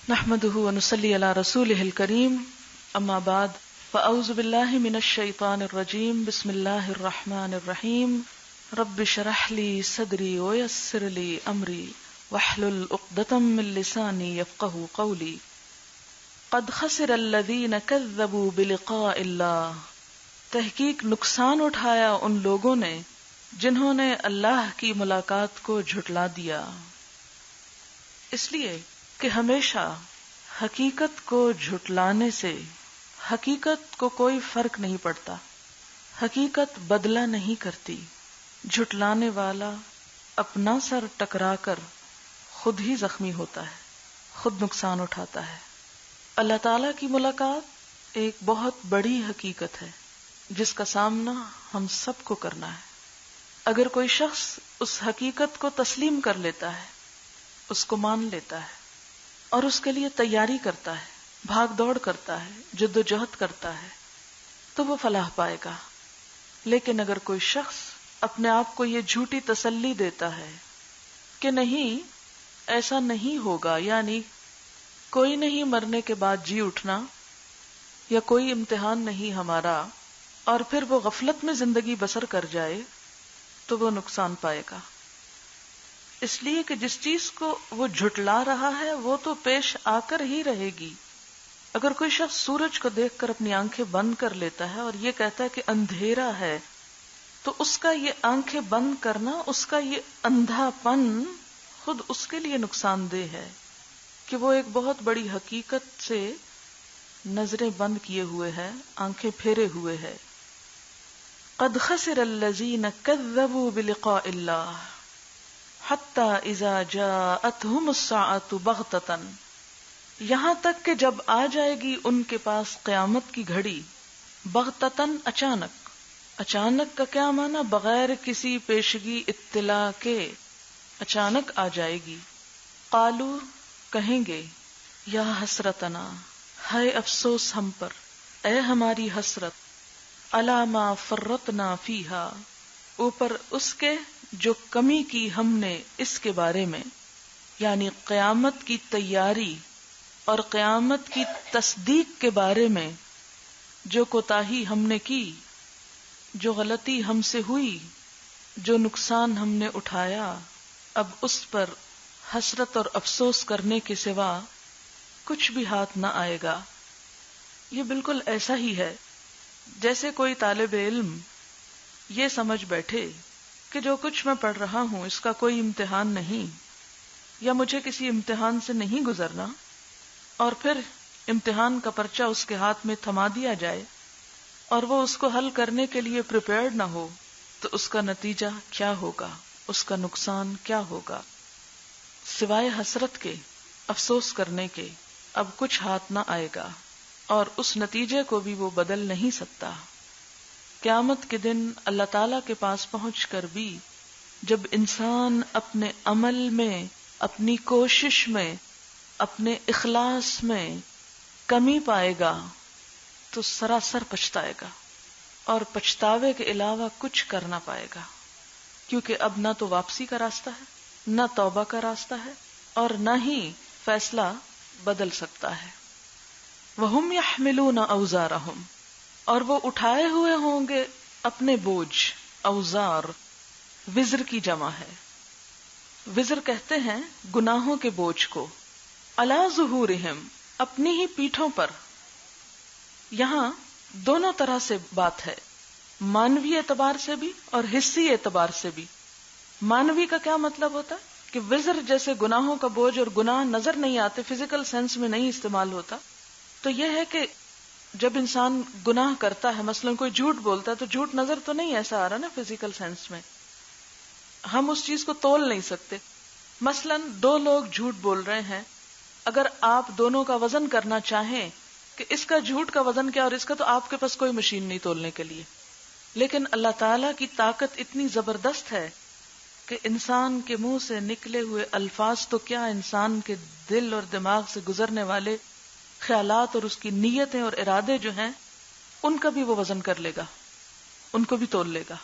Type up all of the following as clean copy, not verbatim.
نحمده ونصلي على رسوله الكريم اما بعد فاعوذ بالله من الشيطان الرجيم بسم الله الرحمن الرحيم رب اشرح لي صدري ويسر لي امري واحلل عقدة من لساني يفقهوا قولي قد خسر الذين كذبوا بلقاء الله تحقیق نقصان اٹھایا ان لوگوں نے جنہوں نے اللہ کی ملاقات کو جھٹلا دیا، اس لیے کہ ہمیشہ حقیقت کو جھٹلانے سے حقیقت کو کوئی فرق نہیں پڑتا، حقیقت بدلہ نہیں کرتی، جھٹلانے والا اپنا سر ٹکرا کر خود ہی زخمی ہوتا ہے، خود نقصان اٹھاتا ہے۔ اللہ تعالی کی ملاقات ایک بہت بڑی حقیقت ہے جس کا سامنا ہم سب کو کرنا ہے۔ اگر کوئی شخص اس حقیقت کو تسلیم کر لیتا ہے، اس کو مان لیتا ہے اور اس کے لیے تیاری کرتا ہے، بھاگ دوڑ کرتا ہے، جد و جہد کرتا ہے، تو وہ فلاح پائے گا۔ لیکن اگر کوئی شخص اپنے آپ کو یہ جھوٹی تسلی دیتا ہے کہ نہیں ایسا نہیں ہوگا، یعنی کوئی نہیں مرنے کے بعد جی اٹھنا، یا کوئی امتحان نہیں ہمارا، اور پھر وہ غفلت میں زندگی بسر کر جائے، تو وہ نقصان پائے گا۔ اس لیے کہ جس چیز کو وہ جھٹلا رہا ہے وہ تو پیش آ کر ہی رہے گی۔ اگر کوئی شخص سورج کو دیکھ کر اپنی آنکھیں بند کر لیتا ہے اور یہ کہتا ہے کہ اندھیرا ہے، تو اس کا یہ آنکھیں بند کرنا، اس کا یہ اندھا پن خود اس کے لیے نقصان دہ ہے کہ وہ ایک بہت بڑی حقیقت سے نظریں بند کیے ہوئے ہے، آنکھیں پھیرے ہوئے ہے۔ قد خسر الذین کذبوا بلقاء اللہ حتی اذا جاءتہم الساعة بغتۃ، یہاں تک کہ جب آ جائے گی ان کے پاس قیامت کی گھڑی، بغتۃ اچانک۔ اچانک کا کیا معنی؟ بغیر کسی پیشگی اطلاع کے اچانک آ جائے گی۔ قالو، کہیں گے، یا حسرتنا، ہے افسوس ہم پر، اے ہماری حسرت، علی ما فرطنا فیہا، اوپر اس کے جو کمی کی ہم نے اس کے بارے میں، یعنی قیامت کی تیاری اور قیامت کی تصدیق کے بارے میں جو کوتاہی ہم نے کی، جو غلطی ہم سے ہوئی، جو نقصان ہم نے اٹھایا، اب اس پر حسرت اور افسوس کرنے کے سوا کچھ بھی ہاتھ نہ آئے گا۔ یہ بالکل ایسا ہی ہے جیسے کوئی طالب علم یہ سمجھ بیٹھے کہ جو کچھ میں پڑھ رہا ہوں اس کا کوئی امتحان نہیں، یا مجھے کسی امتحان سے نہیں گزرنا، اور پھر امتحان کا پرچہ اس کے ہاتھ میں تھما دیا جائے اور وہ اس کو حل کرنے کے لیے پریپیئرڈ نہ ہو، تو اس کا نتیجہ کیا ہوگا، اس کا نقصان کیا ہوگا؟ سوائے حسرت کے، افسوس کرنے کے اب کچھ ہاتھ نہ آئے گا، اور اس نتیجے کو بھی وہ بدل نہیں سکتا۔ قیامت کے دن اللہ تعالی کے پاس پہنچ کر بھی جب انسان اپنے عمل میں، اپنی کوشش میں، اپنے اخلاص میں کمی پائے گا تو سراسر پچھتائے گا، اور پچھتاوے کے علاوہ کچھ کر نہ پائے گا، کیونکہ اب نہ تو واپسی کا راستہ ہے، نہ توبہ کا راستہ ہے، اور نہ ہی فیصلہ بدل سکتا ہے۔ وَهُمْ يَحْمِلُونَ أَوْزَارَهُمْ، اور وہ اٹھائے ہوئے ہوں گے اپنے بوجھ۔ اوزار وزر کی جمع ہے، وزر کہتے ہیں گناہوں کے بوجھ کو۔ علی ظہورہم، اپنی ہی پیٹھوں پر۔ یہاں دونوں طرح سے بات ہے، مانوی اعتبار سے بھی اور حصی اعتبار سے بھی۔ مانوی کا کیا مطلب ہوتا ہے کہ وزر جیسے گناہوں کا بوجھ، اور گناہ نظر نہیں آتے، فزیکل سینس میں نہیں استعمال ہوتا، تو یہ ہے کہ جب انسان گناہ کرتا ہے، مثلا کوئی جھوٹ بولتا ہے، تو جھوٹ نظر تو نہیں ایسا آ رہا نا فزیکل سینس میں، ہم اس چیز کو تول نہیں سکتے۔ مثلا دو لوگ جھوٹ بول رہے ہیں، اگر آپ دونوں کا وزن کرنا چاہیں کہ اس کا جھوٹ کا وزن کیا اور اس کا، تو آپ کے پاس کوئی مشین نہیں تولنے کے لیے۔ لیکن اللہ تعالی کی طاقت اتنی زبردست ہے کہ انسان کے منہ سے نکلے ہوئے الفاظ تو کیا، انسان کے دل اور دماغ سے گزرنے والے خیالات اور اس کی نیتیں اور ارادے جو ہیں، ان کا بھی وہ وزن کر لے گا، ان کو بھی تول لے گا۔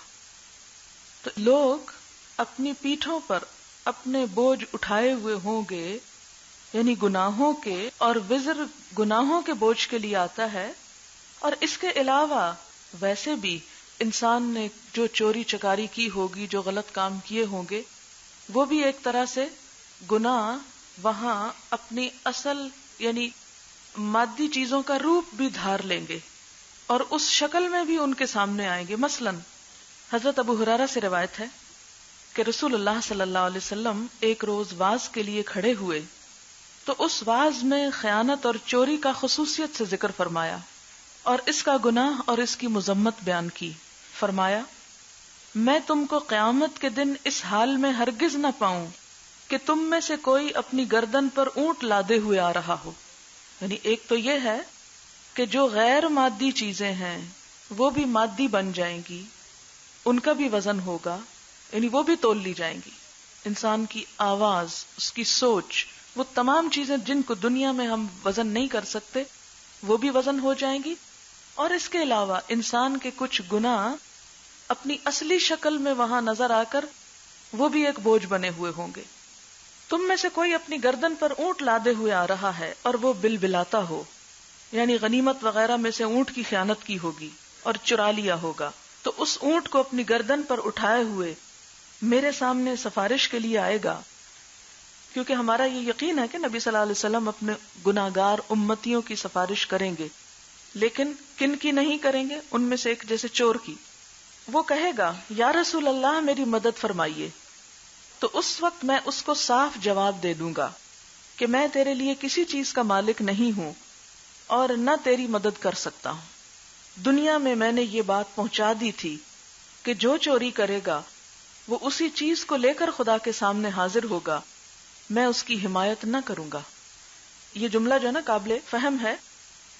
تو لوگ اپنی پیٹھوں پر اپنے بوجھ اٹھائے ہوئے ہوں گے یعنی گناہوں کے اور وزر گناہوں کے بوجھ کے لیے آتا ہے. اور اس کے علاوہ ویسے بھی انسان نے جو چوری چکاری کی ہوگی، جو غلط کام کیے ہوں گے، وہ بھی ایک طرح سے گناہ وہاں اپنی اصل یعنی مادی چیزوں کا روپ بھی دھار لیں گے اور اس شکل میں بھی ان کے سامنے آئیں گے. مثلا حضرت ابو ہریرہ سے روایت ہے کہ رسول اللہ صلی اللہ علیہ وسلم ایک روز واز کے لیے کھڑے ہوئے تو اس واز میں خیانت اور چوری کا خصوصیت سے ذکر فرمایا اور اس کا گناہ اور اس کی مذمت بیان کی. فرمایا میں تم کو قیامت کے دن اس حال میں ہرگز نہ پاؤں کہ تم میں سے کوئی اپنی گردن پر اونٹ لادے ہوئے آ رہا ہو. یعنی ایک تو یہ ہے کہ جو غیر مادی چیزیں ہیں وہ بھی مادی بن جائیں گی، ان کا بھی وزن ہوگا، یعنی وہ بھی تول لی جائیں گی. انسان کی آواز، اس کی سوچ، وہ تمام چیزیں جن کو دنیا میں ہم وزن نہیں کر سکتے وہ بھی وزن ہو جائیں گی. اور اس کے علاوہ انسان کے کچھ گناہ اپنی اصلی شکل میں وہاں نظر آ کر وہ بھی ایک بوجھ بنے ہوئے ہوں گے. تم میں سے کوئی اپنی گردن پر اونٹ لادے ہوئے آ رہا ہے اور وہ بلبلاتا ہو، یعنی غنیمت وغیرہ میں سے اونٹ کی خیانت کی ہوگی اور چرا لیا ہوگا، تو اس اونٹ کو اپنی گردن پر اٹھائے ہوئے میرے سامنے سفارش کے لیے آئے گا. کیونکہ ہمارا یہ یقین ہے کہ نبی صلی اللہ علیہ وسلم اپنے گناہگار امتیوں کی سفارش کریں گے، لیکن کن کی نہیں کریں گے؟ ان میں سے ایک جیسے چور کی. وہ کہے گا یا رسول اللہ میری مدد فرمائیے، تو اس وقت میں اس کو صاف جواب دے دوں گا کہ میں تیرے لیے کسی چیز کا مالک نہیں ہوں اور نہ تیری مدد کر سکتا ہوں. دنیا میں نے یہ بات پہنچا دی تھی کہ جو چوری کرے گا وہ اسی چیز کو لے کر خدا کے سامنے حاضر ہوگا، میں اس کی حمایت نہ کروں گا. یہ جملہ جو ہے نا قابل فہم ہے.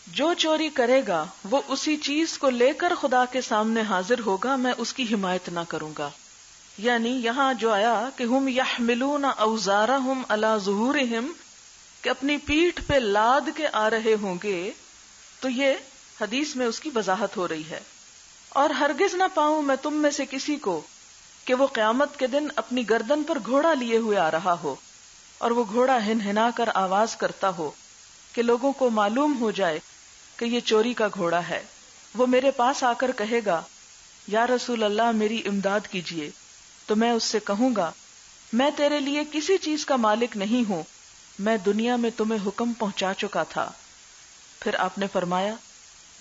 جو چوری کرے گا وہ اسی چیز کو لے کر خدا کے سامنے حاضر ہوگا، میں اس کی حمایت نہ کروں گا. یعنی یہاں جو آیا کہ ہم یحملون اوزارہم علی ظہورہم، کہ اپنی پیٹھ پہ لاد کے آ رہے ہوں گے، تو یہ حدیث میں اس کی وضاحت ہو رہی ہے. اور ہرگز نہ پاؤں میں تم میں سے کسی کو کہ وہ قیامت کے دن اپنی گردن پر گھوڑا لیے ہوئے آ رہا ہو اور وہ گھوڑا ہنہنا کر آواز کرتا ہو کہ لوگوں کو معلوم ہو جائے کہ یہ چوری کا گھوڑا ہے. وہ میرے پاس آ کر کہے گا یا رسول اللہ میری امداد کیجیے، تو میں اس سے کہوں گا میں تیرے لیے کسی چیز کا مالک نہیں ہوں، میں دنیا میں تمہیں حکم پہنچا چکا تھا. پھر آپ نے فرمایا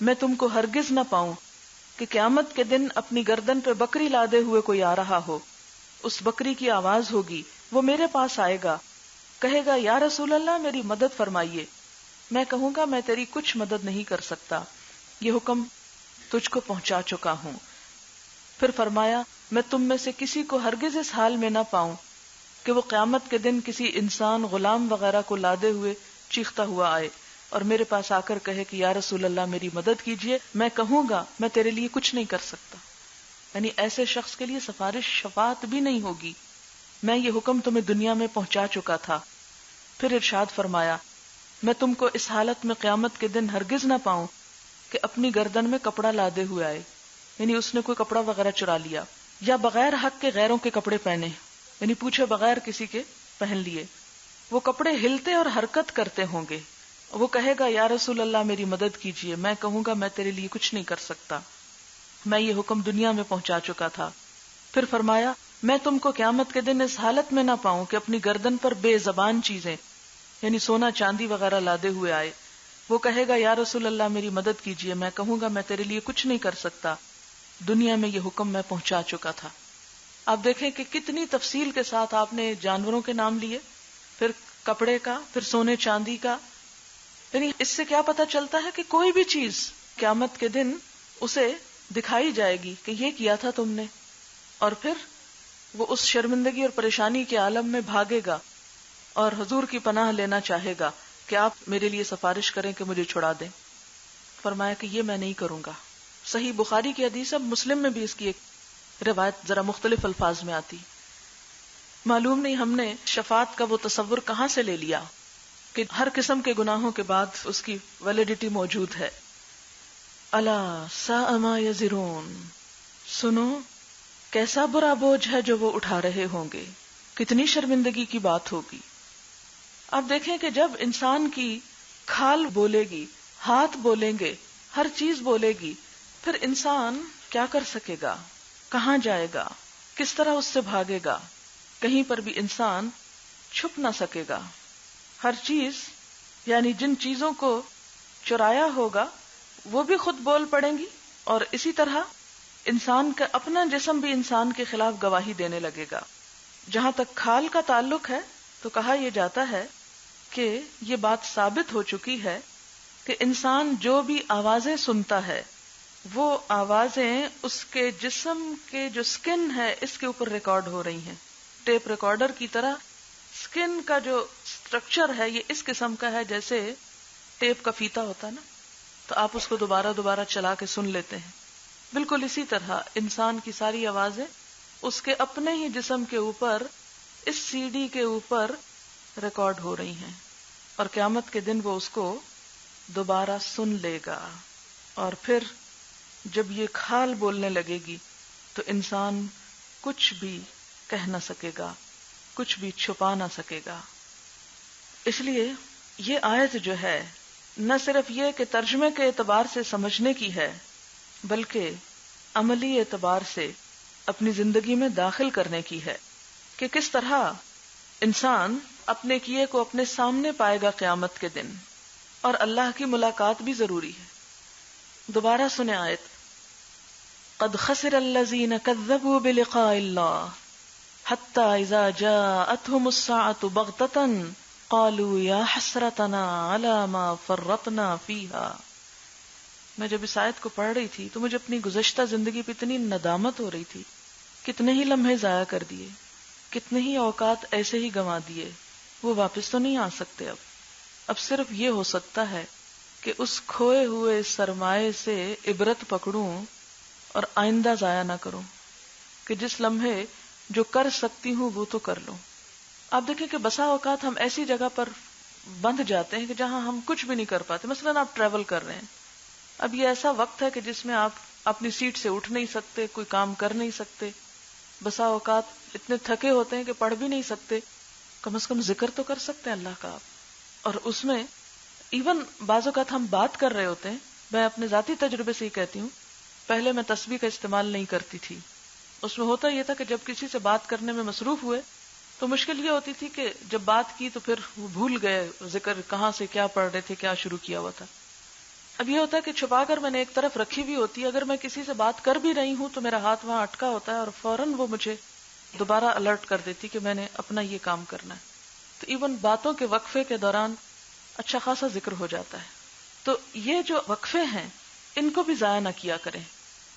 میں تم کو ہرگز نہ پاؤں کہ قیامت کے دن اپنی گردن پہ بکری لادے ہوئے کوئی آ رہا ہو، اس بکری کی آواز ہوگی، وہ میرے پاس آئے گا، کہے گا یا رسول اللہ میری مدد فرمائیے. میں کہوں گا میں تیری کچھ مدد نہیں کر سکتا، یہ حکم تجھ کو پہنچا چکا ہوں. پھر فرمایا میں تم میں سے کسی کو ہرگز اس حال میں نہ پاؤں کہ وہ قیامت کے دن کسی انسان غلام وغیرہ کو لادے ہوئے چیختا ہوا آئے اور میرے پاس آ کر کہے کہ یا رسول اللہ میری مدد کیجیے. میں کہوں گا میں تیرے لیے کچھ نہیں کر سکتا. یعنی ایسے شخص کے لیے سفارش شفاعت بھی نہیں ہوگی، میں یہ حکم تمہیں دنیا میں پہنچا چکا تھا. پھر ارشاد فرمایا میں تم کو اس حالت میں قیامت کے دن ہرگز نہ پاؤں کہ اپنی گردن میں کپڑا لادے ہوئے آئے، یعنی اس نے کوئی کپڑا وغیرہ چرا لیا یا بغیر حق کے غیروں کے کپڑے پہنے، یعنی پوچھے بغیر کسی کے پہن لیے. وہ کپڑے ہلتے اور حرکت کرتے ہوں گے. وہ کہے گا یا رسول اللہ میری مدد کیجیے. میں کہوں گا میں تیرے لیے کچھ نہیں کر سکتا، میں یہ حکم دنیا میں پہنچا چکا تھا. پھر فرمایا میں تم کو قیامت کے دن اس حالت میں نہ پاؤں کہ اپنی گردن پر بے زبان چیزیں یعنی سونا چاندی وغیرہ لادے ہوئے آئے. وہ کہے گا یا رسول اللہ میری مدد کیجیے. میں کہوں گا میں تیرے لیے کچھ نہیں کر سکتا، دنیا میں یہ حکم میں پہنچا چکا تھا. آپ دیکھیں کہ کتنی تفصیل کے ساتھ آپ نے جانوروں کے نام لیے، پھر کپڑے کا، پھر سونے چاندی کا. یعنی اس سے کیا پتہ چلتا ہے کہ کوئی بھی چیز قیامت کے دن اسے دکھائی جائے گی کہ یہ کیا تھا تم نے، اور پھر وہ اس شرمندگی اور پریشانی کے عالم میں بھاگے گا اور حضور کی پناہ لینا چاہے گا کہ آپ میرے لیے سفارش کریں کہ مجھے چھڑا دیں. فرمایا کہ یہ میں نہیں کروں گا. صحیح بخاری کی حدیث ہے، مسلم میں بھی اس کی ایک روایت ذرا مختلف الفاظ میں آتی. معلوم نہیں ہم نے شفاعت کا وہ تصور کہاں سے لے لیا کہ ہر قسم کے گناہوں کے بعد اس کی ویلیڈیٹی موجود ہے. الا ساء ما یزرون، سنو کیسا برا بوجھ ہے جو وہ اٹھا رہے ہوں گے، کتنی شرمندگی کی بات ہوگی. آپ دیکھیں کہ جب انسان کی کھال بولے گی، ہاتھ بولیں گے، ہر چیز بولے گی، پھر انسان کیا کر سکے گا، کہاں جائے گا، کس طرح اس سے بھاگے گا؟ کہیں پر بھی انسان چھپ نہ سکے گا. ہر چیز یعنی جن چیزوں کو چرایا ہوگا وہ بھی خود بول پڑیں گی، اور اسی طرح انسان کا اپنا جسم بھی انسان کے خلاف گواہی دینے لگے گا. جہاں تک کھال کا تعلق ہے تو کہا یہ جاتا ہے کہ یہ بات ثابت ہو چکی ہے کہ انسان جو بھی آوازیں سنتا ہے وہ آوازیں اس کے جسم کے جو سکن ہے اس کے اوپر ریکارڈ ہو رہی ہیں. ٹیپ ریکارڈر کی طرح سکن کا جو سٹرکچر ہے یہ اس قسم کا ہے جیسے ٹیپ کا فیتا ہوتا ہے نا، تو آپ اس کو دوبارہ دوبارہ چلا کے سن لیتے ہیں. بالکل اسی طرح انسان کی ساری آوازیں اس کے اپنے ہی جسم کے اوپر، اس سی ڈی کے اوپر ریکارڈ ہو رہی ہیں، اور قیامت کے دن وہ اس کو دوبارہ سن لے گا. اور پھر جب یہ کھال بولنے لگے گی تو انسان کچھ بھی کہہ نہ سکے گا، کچھ بھی چھپا نہ سکے گا. اس لیے یہ آیت جو ہے نہ صرف یہ کہ ترجمے کے اعتبار سے سمجھنے کی ہے، بلکہ عملی اعتبار سے اپنی زندگی میں داخل کرنے کی ہے کہ کس طرح انسان اپنے کیے کو اپنے سامنے پائے گا قیامت کے دن، اور اللہ کی ملاقات بھی ضروری ہے. دوبارہ سنیں آیت. قد خسر الذین کذبوا بلقاء اللہ حتی اذا جاءتهم الساعة بغتة قالوا یا حسرتنا علی ما فرطنا فیہا. میں جب اس آیت کو پڑھ رہی تھی تو مجھے اپنی گزشتہ زندگی پہ اتنی ندامت ہو رہی تھی. کتنے ہی لمحے ضائع کر دیے، کتنے ہی اوقات ایسے ہی گنوا دیے، وہ واپس تو نہیں آ سکتے. اب صرف یہ ہو سکتا ہے کہ اس کھوئے ہوئے سرمایے سے عبرت پکڑوں اور آئندہ ضائع نہ کروں، کہ جس لمحے جو کر سکتی ہوں وہ تو کر لوں. آپ دیکھیں کہ بسا اوقات ہم ایسی جگہ پر بندھ جاتے ہیں کہ جہاں ہم کچھ بھی نہیں کر پاتے. مثلا آپ ٹریول کر رہے ہیں، اب یہ ایسا وقت ہے کہ جس میں آپ اپنی سیٹ سے اٹھ نہیں سکتے، کوئی کام کر نہیں سکتے. بسا اوقات اتنے تھکے ہوتے ہیں کہ پڑھ بھی نہیں سکتے، کم از کم ذکر تو کر سکتے ہیں اللہ کا. اور اس میں ایون بعض اوقات ہم بات کر رہے ہوتے ہیں. میں اپنے ذاتی تجربے سے ہی کہتی ہوں، پہلے میں تسبیح کا استعمال نہیں کرتی تھی. اس میں ہوتا یہ تھا کہ جب کسی سے بات کرنے میں مصروف ہوئے تو مشکل یہ ہوتی تھی کہ جب بات کی تو پھر وہ بھول گئے ذکر کہاں سے کیا پڑھ رہے تھے، کیا شروع کیا ہوا تھا. اب یہ ہوتا ہے کہ چھپا کر میں نے ایک طرف رکھی ہوئی ہوتی ہے، اگر میں کسی سے بات کر بھی رہی ہوں تو میرا ہاتھ وہاں اٹکا ہوتا ہے اور فوراً وہ مجھے دوبارہ الرٹ کر دیتی کہ میں نے اپنا یہ کام کرنا ہے. تو ایون باتوں کے وقفے کے دوران اچھا خاصا ذکر ہو جاتا ہے. تو یہ جو وقفے ہیں ان کو بھی ضائع نہ کیا کریں.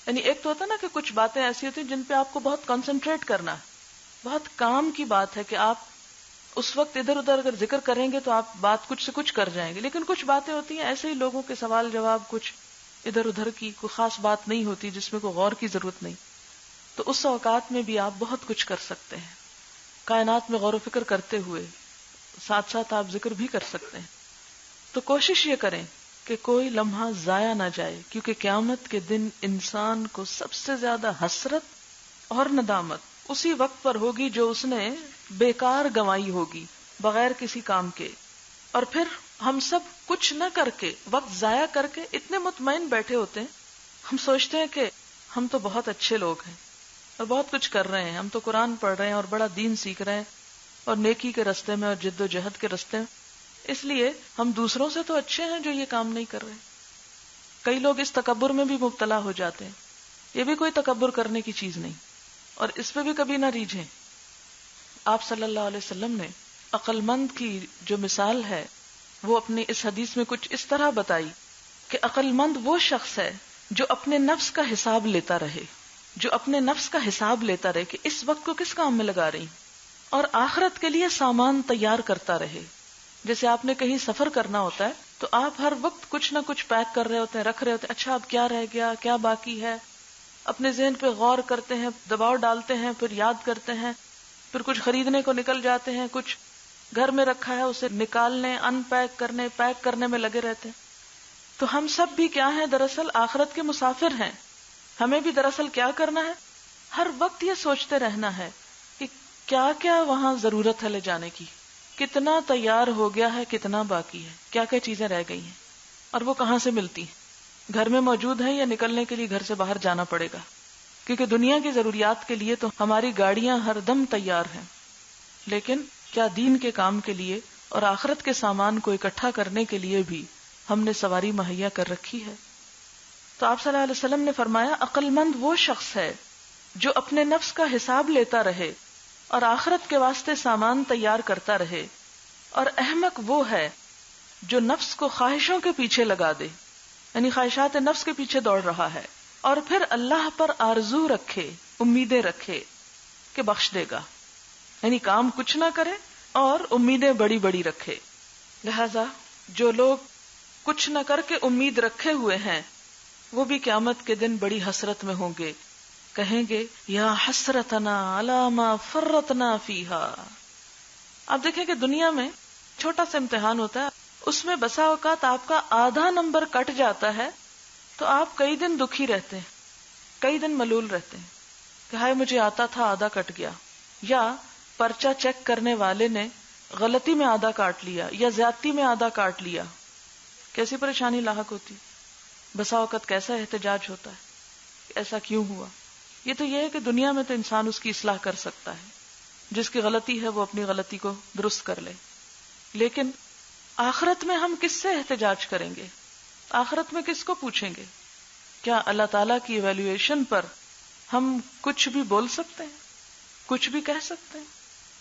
یعنی ایک تو ہوتا ہے نا کہ کچھ باتیں ایسی ہوتی ہیں جن پہ آپ کو بہت کنسنٹریٹ کرنا ہے، بہت کام کی بات ہے کہ آپ اس وقت ادھر ادھر اگر ذکر کریں گے تو آپ بات کچھ سے کچھ کر جائیں گے. لیکن کچھ باتیں ہوتی ہیں ایسے ہی لوگوں کے سوال جواب، کچھ ادھر ادھر کی کوئی خاص بات نہیں ہوتی جس میں کوئی غور کی ضرورت نہیں. تو اس اوقات میں بھی آپ بہت کچھ کر سکتے ہیں. کائنات میں غور و فکر کرتے ہوئے ساتھ ساتھ آپ ذکر بھی کر سکتے ہیں. تو کوشش یہ کریں کہ کوئی لمحہ ضائع نہ جائے، کیونکہ قیامت کے دن انسان کو سب سے زیادہ حسرت اور ندامت اسی وقت پر ہوگی جو اس نے بیکار گنوائی ہوگی بغیر کسی کام کے. اور پھر ہم سب کچھ نہ کر کے، وقت ضائع کر کے اتنے مطمئن بیٹھے ہوتے ہیں. ہم سوچتے ہیں کہ ہم تو بہت اچھے لوگ ہیں اور بہت کچھ کر رہے ہیں، ہم تو قرآن پڑھ رہے ہیں اور بڑا دین سیکھ رہے ہیں اور نیکی کے راستے میں اور جد و جہد کے راستے میں، اس لیے ہم دوسروں سے تو اچھے ہیں جو یہ کام نہیں کر رہے. کئی لوگ اس تکبر میں بھی مبتلا ہو جاتے ہیں. یہ بھی کوئی تکبر کرنے کی چیز نہیں، اور اس پہ بھی کبھی نہ ریجھیں. آپ صلی اللہ علیہ وسلم نے عقل مند کی جو مثال ہے وہ اپنی اس حدیث میں کچھ اس طرح بتائی کہ عقل مند وہ شخص ہے جو اپنے نفس کا حساب لیتا رہے، جو اپنے نفس کا حساب لیتا رہے کہ اس وقت کو کس کام میں لگا رہی، اور آخرت کے لیے سامان تیار کرتا رہے. جیسے آپ نے کہیں سفر کرنا ہوتا ہے تو آپ ہر وقت کچھ نہ کچھ پیک کر رہے ہوتے ہیں، رکھ رہے ہوتے ہیں. اچھا اب کیا رہ گیا، کیا باقی ہے، اپنے ذہن پہ غور کرتے ہیں، دباؤ ڈالتے ہیں، پھر یاد کرتے ہیں، پھر کچھ خریدنے کو نکل جاتے ہیں، کچھ گھر میں رکھا ہے اسے نکالنے، ان پیک کرنے، پیک کرنے میں لگے رہتے ہیں. تو ہم سب بھی کیا ہیں، دراصل آخرت کے مسافر ہیں. ہمیں بھی دراصل کیا کرنا ہے، ہر وقت یہ سوچتے رہنا ہے کہ کیا کیا وہاں ضرورت ہے لے جانے کی، کتنا تیار ہو گیا ہے، کتنا باقی ہے، کیا کیا چیزیں رہ گئی ہیں، اور وہ کہاں سے ملتی ہیں، گھر میں موجود ہیں یا نکلنے کے لیے گھر سے باہر جانا پڑے گا. کیونکہ دنیا کی ضروریات کے لیے تو ہماری گاڑیاں ہر دم تیار ہیں، لیکن کیا دین کے کام کے لیے اور آخرت کے سامان کو اکٹھا کرنے کے لیے بھی ہم نے سواری مہیا کر رکھی ہے؟ تو آپ صلی اللہ علیہ وسلم نے فرمایا عقل مند وہ شخص ہے جو اپنے نفس کا حساب لیتا رہے اور آخرت کے واسطے سامان تیار کرتا رہے، اور احمق وہ ہے جو نفس کو خواہشوں کے پیچھے لگا دے، یعنی خواہشات نفس کے پیچھے دوڑ رہا ہے، اور پھر اللہ پر آرزو رکھے، امیدیں رکھے کہ بخش دے گا، یعنی کام کچھ نہ کرے اور امیدیں بڑی بڑی رکھے. لہذا جو لوگ کچھ نہ کر کے امید رکھے ہوئے ہیں وہ بھی قیامت کے دن بڑی حسرت میں ہوں گے، کہیں گے یا حسرتنا علی ما فرطنا فیہا. آپ دیکھیں کہ دنیا میں چھوٹا سا امتحان ہوتا ہے، اس میں بسا اوقات آپ کا آدھا نمبر کٹ جاتا ہے تو آپ کئی دن دکھی رہتے ہیں، کئی دن ملول رہتے ہیں کہ ہائے مجھے آتا تھا آدھا کٹ گیا، یا پرچہ چیک کرنے والے نے غلطی میں آدھا کاٹ لیا یا زیادتی میں آدھا کاٹ لیا. کیسی پریشانی لاحق ہوتی، بسا اوقات کیسا احتجاج ہوتا ہے، ایسا کیوں ہوا. یہ تو یہ ہے کہ دنیا میں تو انسان اس کی اصلاح کر سکتا ہے، جس کی غلطی ہے وہ اپنی غلطی کو درست کر لے، لیکن آخرت میں ہم کس سے احتجاج کریں گے؟ آخرت میں کس کو پوچھیں گے؟ کیا اللہ تعالیٰ کی ایویلویشن پر ہم کچھ بھی بول سکتے ہیں، کچھ بھی کہہ سکتے ہیں؟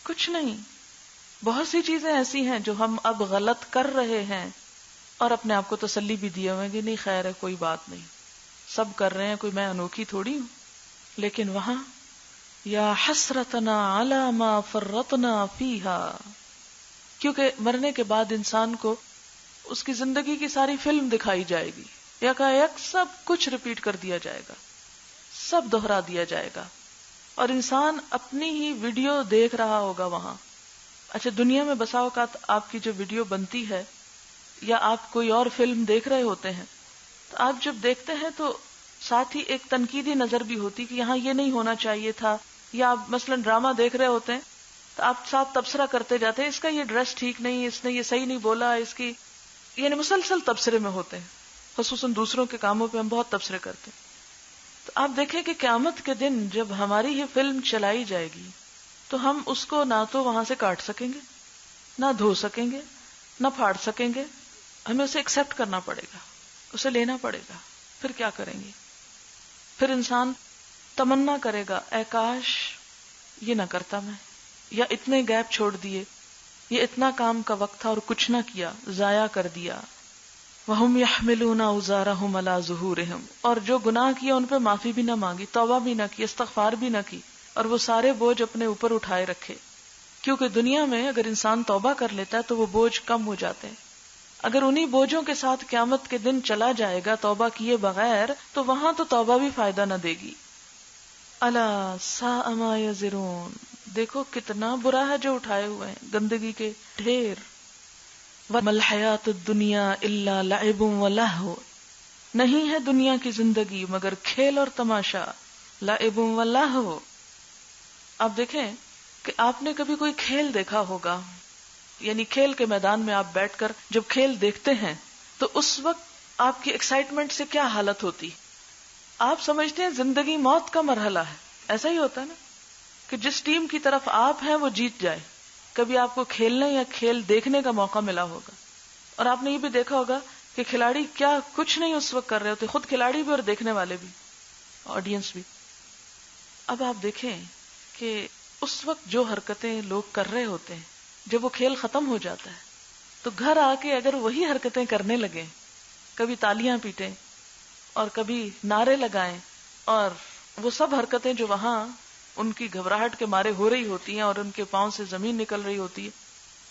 کچھ نہیں. بہت سی چیزیں ایسی ہیں جو ہم اب غلط کر رہے ہیں اور اپنے آپ کو تسلی بھی دیے ہوئے کہ نہیں خیر ہے، کوئی بات نہیں، سب کر رہے ہیں، کوئی میں انوکھی تھوڑی ہوں. لیکن وہاں یا حسرتنا علی ما فرطنا فیہا، کیونکہ مرنے کے بعد انسان کو اس کی زندگی کی ساری فلم دکھائی جائے گی، یکایک سب کچھ ریپیٹ کر دیا جائے گا، سب دوہرا دیا جائے گا، اور انسان اپنی ہی ویڈیو دیکھ رہا ہوگا وہاں. اچھا دنیا میں بسا اوقات آپ کی جو ویڈیو بنتی ہے یا آپ کوئی اور فلم دیکھ رہے ہوتے ہیں تو آپ جب دیکھتے ہیں تو ساتھ ہی ایک تنقیدی نظر بھی ہوتی کہ یہاں یہ نہیں ہونا چاہیے تھا، یا آپ مثلا ڈرامہ دیکھ رہے ہوتے ہیں تو آپ ساتھ تبصرہ کرتے جاتے ہیں اس کا یہ ڈریس ٹھیک نہیں، اس نے یہ صحیح نہیں بولا، اس کی، یعنی مسلسل تبصرے میں ہوتے ہیں. خصوصاً دوسروں کے کاموں پہ ہم بہت تبصرے کرتے ہیں. تو آپ دیکھیں کہ قیامت کے دن جب ہماری ہی فلم چلائی جائے گی تو ہم اس کو نہ تو وہاں سے کاٹ سکیں گے، نہ دھو سکیں گے، نہ پھاڑ سکیں گے. ہمیں اسے ایکسپٹ کرنا پڑے گا، اسے لینا پڑے گا. پھر کیا کریں گے؟ پھر انسان تمنا کرے گا اے کاش یہ نہ کرتا میں، یا اتنے گیپ چھوڑ دیے، یہ اتنا کام کا وقت تھا اور کچھ نہ کیا، ضائع کر دیا. وَهُمْ يَحْمِلُونَ أَوْزَارَهُمْ عَلَى ظُهُورِهِمْ، اور جو گناہ کیا ان پہ معافی بھی نہ مانگی، توبہ بھی نہ کی، استغفار بھی نہ کی، اور وہ سارے بوجھ اپنے اوپر اٹھائے رکھے. کیونکہ دنیا میں اگر انسان توبہ کر لیتا ہے تو وہ بوجھ کم ہو جاتے ہیں. اگر انہی بوجھوں کے ساتھ قیامت کے دن چلا جائے گا توبہ کیے بغیر تو وہاں تو توبہ بھی فائدہ نہ دے گی. الا ساء ما یزرون، دیکھو کتنا برا ہے جو اٹھائے ہوئے ہیں گندگی کے ڈھیر. وَمَا الْحَيَاةُ الدُّنْيَا إِلَّا لَعِبٌ وَلَهْوٌ، نہیں ہے دنیا کی زندگی مگر کھیل اور تماشا. لَعِبٌ وَلَهْوٌ، آپ دیکھیں کہ آپ نے کبھی کوئی کھیل دیکھا ہوگا، یعنی کھیل کے میدان میں آپ بیٹھ کر جب کھیل دیکھتے ہیں تو اس وقت آپ کی ایکسائٹمنٹ سے کیا حالت ہوتی؟ آپ سمجھتے ہیں زندگی موت کا مرحلہ ہے. ایسا ہی ہوتا ہے نا کہ جس ٹیم کی طرف آپ ہیں وہ جیت جائے. کبھی آپ کو کھیلنے یا کھیل دیکھنے کا موقع ملا ہوگا، اور آپ نے یہ بھی دیکھا ہوگا کہ کھلاڑی کیا کچھ نہیں اس وقت کر رہے ہوتے، خود کھلاڑی بھی اور دیکھنے والے بھی، آڈینس بھی. اب آپ دیکھیں کہ اس وقت جو حرکتیں لوگ کر رہے ہوتے ہیں جب وہ کھیل ختم ہو جاتا ہے تو گھر آ کے اگر وہی حرکتیں کرنے لگیں، کبھی تالیاں پیٹیں اور کبھی نعرے لگائیں، اور وہ سب حرکتیں جو وہاں ان کی گھبراہٹ کے مارے ہو رہی ہوتی ہیں اور ان کے پاؤں سے زمین نکل رہی ہوتی ہے،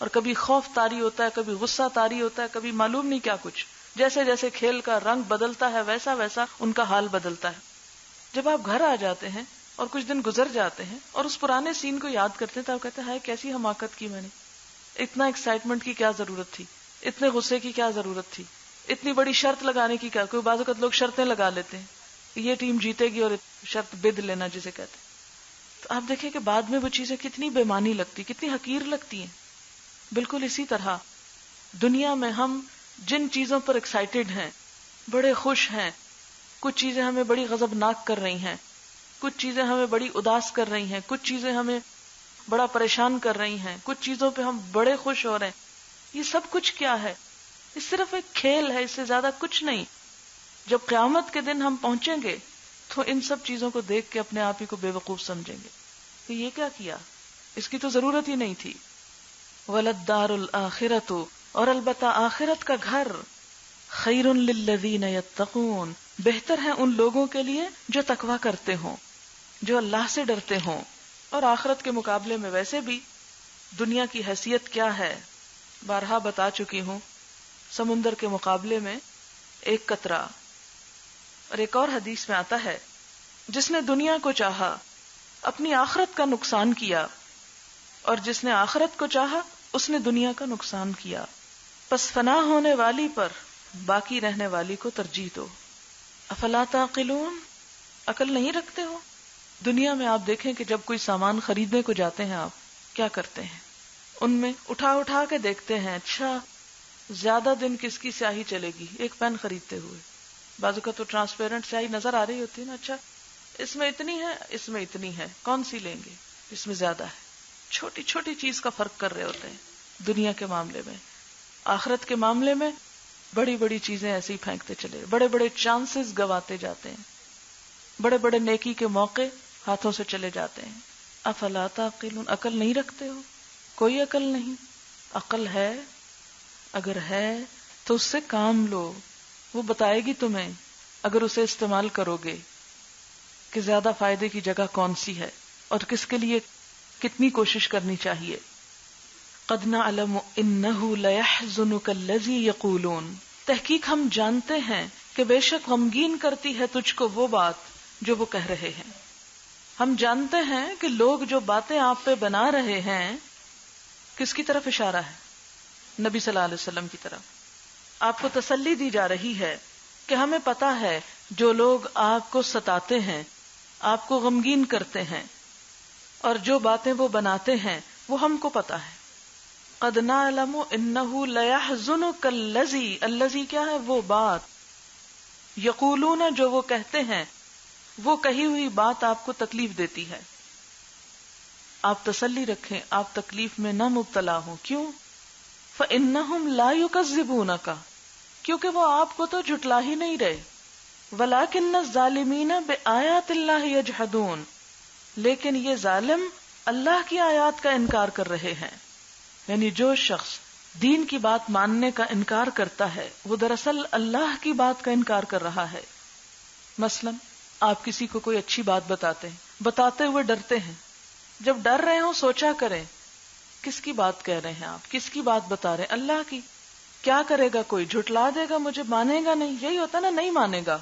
اور کبھی خوف طاری ہوتا ہے، کبھی غصہ طاری ہوتا ہے، کبھی معلوم نہیں کیا کچھ، جیسے جیسے کھیل کا رنگ بدلتا ہے ویسا ویسا ان کا حال بدلتا ہے. جب آپ گھر آ جاتے ہیں اور کچھ دن گزر جاتے ہیں اور اس پرانے سین کو یاد کرتے ہیں تو آپ کہتے ہیں ہائے کیسی حماقت کی میں نے، اتنا ایکسائٹمنٹ کی کیا ضرورت تھی، اتنے غصے کی کیا ضرورت تھی، اتنی بڑی شرط لگانے کی کیا. کوئی بعض اوقات لوگ شرطیں لگا لیتے ہیں یہ ٹیم جیتے گی اور شرط بد لینا جسے کہتے ہیں. تو آپ دیکھیں کہ بعد میں وہ چیزیں کتنی بے معنی لگتی، کتنی حقیر لگتی ہیں. بالکل اسی طرح دنیا میں ہم جن چیزوں پر ایکسائٹیڈ ہیں، بڑے خوش ہیں، کچھ چیزیں ہمیں بڑی غضبناک کر رہی ہیں، کچھ چیزیں ہمیں بڑی اداس کر رہی ہیں، کچھ چیزیں ہمیں بڑا پریشان کر رہی ہیں، کچھ چیزوں پہ ہم بڑے خوش ہو رہے ہیں، یہ سب کچھ کیا ہے؟ یہ صرف ایک کھیل ہے، اس سے زیادہ کچھ نہیں. جب قیامت کے دن ہم پہنچیں گے تو ان سب چیزوں کو دیکھ کے اپنے آپ ہی کو بے وقوف سمجھیں گے کہ یہ کیا کیا، اس کی تو ضرورت ہی نہیں تھی. وَلَلدَّارُ الْآخِرَةُ، اور البتہ آخرت کا گھر، خَيْرٌ لِلَّذِينَ يَتَّقُونَ، بہتر ہے ان لوگوں کے لیے جو تقویٰ کرتے ہوں، جو اللہ سے ڈرتے ہوں. اور آخرت کے مقابلے میں ویسے بھی دنیا کی حیثیت کیا ہے بارہا بتا چکی ہوں. سمندر کے مقابلے میں ایک قطرہ. اور ایک اور حدیث میں آتا ہے جس نے دنیا کو چاہا اپنی آخرت کا نقصان کیا، اور جس نے آخرت کو چاہا اس نے دنیا کا نقصان کیا. پس فنا ہونے والی پر باقی رہنے والی کو ترجیح دو. افلا تعقلون، عقل نہیں رکھتے ہو؟ دنیا میں آپ دیکھیں کہ جب کوئی سامان خریدنے کو جاتے ہیں آپ کیا کرتے ہیں؟ ان میں اٹھا اٹھا کے دیکھتے ہیں، اچھا زیادہ دن کس کی سیاہی چلے گی. ایک پین خریدتے ہوئے بازو کا تو ٹرانسپیرنٹ سیاہی نظر آ رہی ہوتی ہے نا، اچھا اس میں اتنی ہے، اس میں اتنی ہے، کون سی لیں گے؟ اس میں زیادہ ہے. چھوٹی چھوٹی چیز کا فرق کر رہے ہوتے ہیں دنیا کے معاملے میں. آخرت کے معاملے میں بڑی بڑی چیزیں ایسے ہی پھینکتے چلے، بڑے بڑے چانسز گواتے جاتے ہیں، بڑے بڑے نیکی کے موقع ہاتھوں سے چلے جاتے ہیں. افلا تعقلون، عقل نہیں رکھتے ہو؟ کوئی عقل نہیں. عقل ہے، اگر ہے تو اس سے کام لو، وہ بتائے گی تمہیں اگر اسے استعمال کرو گے کہ زیادہ فائدے کی جگہ کون سی ہے اور کس کے لیے کتنی کوشش کرنی چاہیے. قد نعلم انه ليحزنك الذي يقولون، تحقیق ہم جانتے ہیں کہ بے شک غمگین کرتی ہے تجھ کو وہ بات جو وہ کہہ رہے ہیں. ہم جانتے ہیں کہ لوگ جو باتیں آپ پہ بنا رہے ہیں، کس کی طرف اشارہ ہے؟ نبی صلی اللہ علیہ وسلم کی طرف. آپ کو تسلی دی جا رہی ہے کہ ہمیں پتا ہے جو لوگ آپ کو ستاتے ہیں، آپ کو غمگین کرتے ہیں، اور جو باتیں وہ بناتے ہیں وہ ہم کو پتا ہے. قد نعلم انه ليحزنك الذي، الذي کیا ہے؟ وہ بات، یقولون جو وہ کہتے ہیں، وہ کہی ہوئی بات آپ کو تکلیف دیتی ہے. آپ تسلی رکھیں، آپ تکلیف میں نہ مبتلا ہوں. کیوں؟ فإنهم لا يكذبونك، کیونکہ وہ آپ کو تو جھٹلا ہی نہیں رہے. ولكن الظالمین بآیات اللہ یجحدون، لیکن یہ ظالم اللہ کی آیات کا انکار کر رہے ہیں. یعنی جو شخص دین کی بات ماننے کا انکار کرتا ہے وہ دراصل اللہ کی بات کا انکار کر رہا ہے. مثلا آپ کسی کو کوئی اچھی بات بتاتے ہیں، بتاتے ہوئے ڈرتے ہیں. جب ڈر رہے ہوں سوچا کریں کس کی بات کہہ رہے ہیں آپ، کس کی بات بتا رہے ہیں؟ اللہ کی. کیا کرے گا کوئی؟ جھٹلا دے گا، مجھے مانے گا نہیں. یہی ہوتا نا، نہیں مانے گا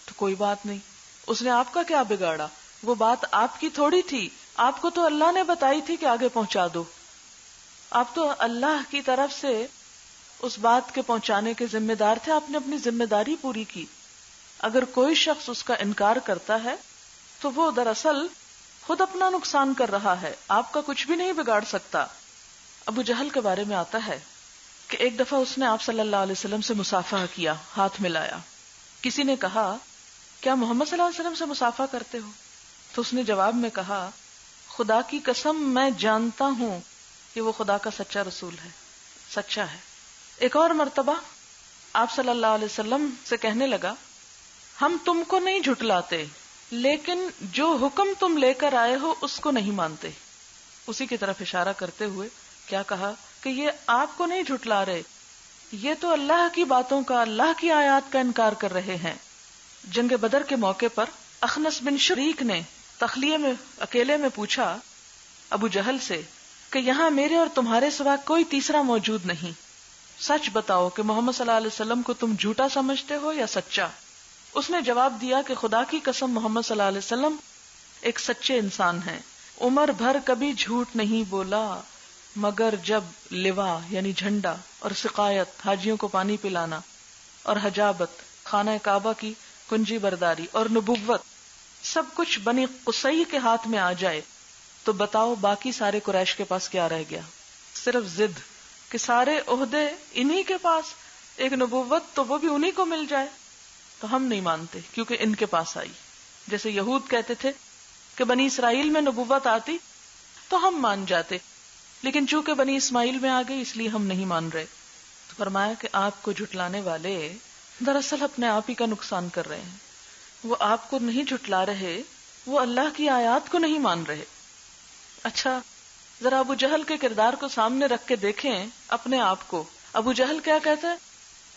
تو کوئی بات نہیں، اس نے آپ کا کیا بگاڑا؟ وہ بات آپ کی تھوڑی تھی، آپ کو تو اللہ نے بتائی تھی کہ آگے پہنچا دو. آپ تو اللہ کی طرف سے اس بات کے پہنچانے کے ذمہ دار تھے، آپ نے اپنی ذمہ داری پوری کی. اگر کوئی شخص اس کا انکار کرتا ہے تو وہ دراصل خود اپنا نقصان کر رہا ہے، آپ کا کچھ بھی نہیں بگاڑ سکتا. ابو جہل کے بارے میں آتا ہے کہ ایک دفعہ اس نے آپ صلی اللہ علیہ وسلم سے مصافحہ کیا، ہاتھ ملایا. کسی نے کہا کیا محمد صلی اللہ علیہ وسلم سے مصافحہ کرتے ہو؟ تو اس نے جواب میں کہا خدا کی قسم میں جانتا ہوں کہ وہ خدا کا سچا رسول ہے، سچا ہے. ایک اور مرتبہ آپ صلی اللہ علیہ وسلم سے کہنے لگا ہم تم کو نہیں جھٹلاتے، لیکن جو حکم تم لے کر آئے ہو اس کو نہیں مانتے. اسی کی طرف اشارہ کرتے ہوئے کیا کہا کہ یہ آپ کو نہیں جھٹلا رہے، یہ تو اللہ کی باتوں کا، اللہ کی آیات کا انکار کر رہے ہیں. جنگ بدر کے موقع پر اخنس بن شریک نے تخلیے میں اکیلے میں پوچھا ابو جہل سے کہ یہاں میرے اور تمہارے سوا کوئی تیسرا موجود نہیں، سچ بتاؤ کہ محمد صلی اللہ علیہ وسلم کو تم جھوٹا سمجھتے ہو یا سچا؟ اس نے جواب دیا کہ خدا کی قسم محمد صلی اللہ علیہ وسلم ایک سچے انسان ہیں. عمر بھر کبھی جھوٹ نہیں بولا مگر جب لوا یعنی جھنڈا اور سقایت حاجیوں کو پانی پلانا اور حجابت خانہ کعبہ کی کنجی برداری اور نبوت سب کچھ بنی قصی کے ہاتھ میں آ جائے تو بتاؤ باقی سارے قریش کے پاس کیا رہ گیا؟ صرف ضد. کہ سارے عہدے انہی کے پاس، ایک نبوت تو وہ بھی انہی کو مل جائے، تو ہم نہیں مانتے کیونکہ ان کے پاس آئی. جیسے یہود کہتے تھے کہ بنی اسرائیل میں نبوت آتی تو ہم مان جاتے، لیکن چونکہ بنی اسماعیل میں آ گئی اس لیے ہم نہیں مان رہے. تو فرمایا کہ آپ کو جھٹلانے والے دراصل اپنے آپ ہی کا نقصان کر رہے ہیں. وہ آپ کو نہیں جھٹلا رہے، وہ اللہ کی آیات کو نہیں مان رہے. اچھا ذرا ابو جہل کے کردار کو سامنے رکھ کے دیکھیں اپنے آپ کو. ابو جہل کیا کہتا ہے؟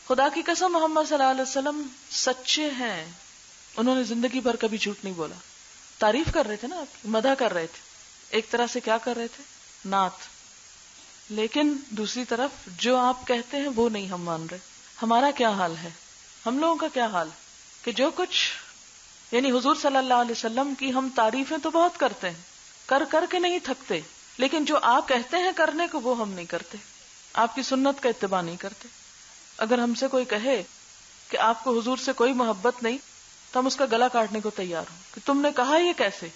خدا کی قسم محمد صلی اللہ علیہ وسلم سچے ہیں، انہوں نے زندگی بھر کبھی جھوٹ نہیں بولا. تعریف کر رہے تھے نا، آپ مدح کر رہے تھے، ایک طرح سے کیا کر رہے تھے؟ نعت. لیکن دوسری طرف جو آپ کہتے ہیں وہ نہیں ہم مان رہے. ہمارا کیا حال ہے؟ ہم لوگوں کا کیا حال کہ جو کچھ یعنی حضور صلی اللہ علیہ وسلم کی ہم تعریفیں تو بہت کرتے ہیں، کر کر کے نہیں تھکتے، لیکن جو آپ کہتے ہیں کرنے کو وہ ہم نہیں کرتے. آپ کی سنت کا اتباع نہیں کرتے. اگر ہم سے کوئی کہے کہ آپ کو حضور سے کوئی محبت نہیں تو ہم اس کا گلا کاٹنے کو تیار ہوں کہ تم نے کہا یہ کیسے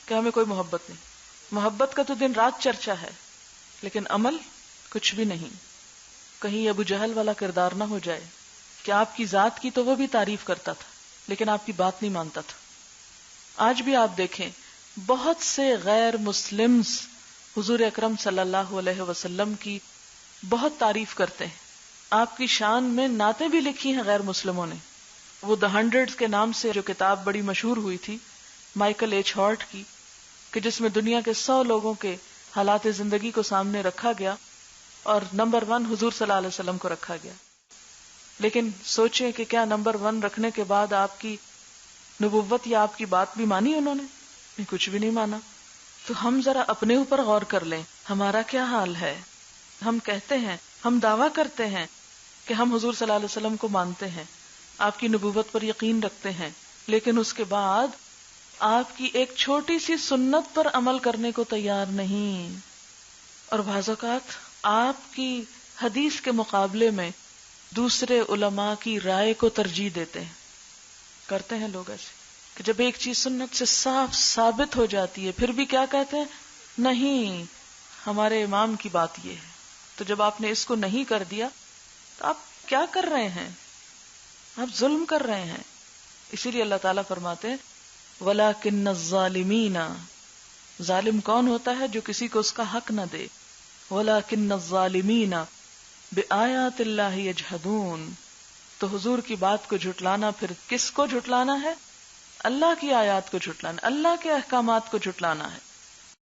کہ ہمیں کوئی محبت نہیں. محبت کا تو دن رات چرچا ہے، لیکن عمل کچھ بھی نہیں. کہیں ابو جہل والا کردار نہ ہو جائے کہ آپ کی ذات کی تو وہ بھی تعریف کرتا تھا لیکن آپ کی بات نہیں مانتا تھا. آج بھی آپ دیکھیں بہت سے غیر مسلمز حضور اکرم صلی اللہ علیہ وسلم کی بہت تعریف کرتے ہیں. آپ کی شان میں نعتیں بھی لکھی ہیں غیر مسلموں نے. وہ دا ہنڈریڈز کے نام سے جو کتاب بڑی مشہور ہوئی تھی مائیکل ایچ ہارٹ کی، کہ جس میں دنیا کے 100 لوگوں کے حالات زندگی کو سامنے رکھا گیا اور نمبر 1 حضور صلی اللہ علیہ وسلم کو رکھا گیا. لیکن سوچیں کہ کیا نمبر 1 رکھنے کے بعد آپ کی نبوت یا آپ کی بات بھی مانی انہوں نے؟ کچھ بھی نہیں مانا. تو ہم ذرا اپنے اوپر غور کر لیں، ہمارا کیا حال ہے؟ ہم کہتے ہیں، ہم دعویٰ کرتے ہیں کہ ہم حضور صلی اللہ علیہ وسلم کو مانتے ہیں، آپ کی نبوت پر یقین رکھتے ہیں، لیکن اس کے بعد آپ کی ایک چھوٹی سی سنت پر عمل کرنے کو تیار نہیں. اور بعض اوقات آپ کی حدیث کے مقابلے میں دوسرے علماء کی رائے کو ترجیح دیتے ہیں. کرتے ہیں لوگ ایسے کہ جب ایک چیز سنت سے صاف ثابت ہو جاتی ہے پھر بھی کیا کہتے ہیں؟ نہیں، ہمارے امام کی بات یہ ہے. تو جب آپ نے اس کو نہیں کر دیا تو آپ کیا کر رہے ہیں؟ آپ ظلم کر رہے ہیں. اسی لیے اللہ تعالیٰ فرماتے ہیں وَلَكِنَّ الظَّالِمِينَ، ظالم کون ہوتا ہے؟ جو کسی کو اس کا حق نہ دے. وَلَكِنَّ الظَّالِمِينَ بِآيَاتِ اللَّهِ يَجْحَدُونَ. تو حضور کی بات کو جھٹلانا پھر کس کو جھٹلانا ہے؟ اللہ کی آیات کو جھٹلانا، اللہ کے احکامات کو جھٹلانا ہے.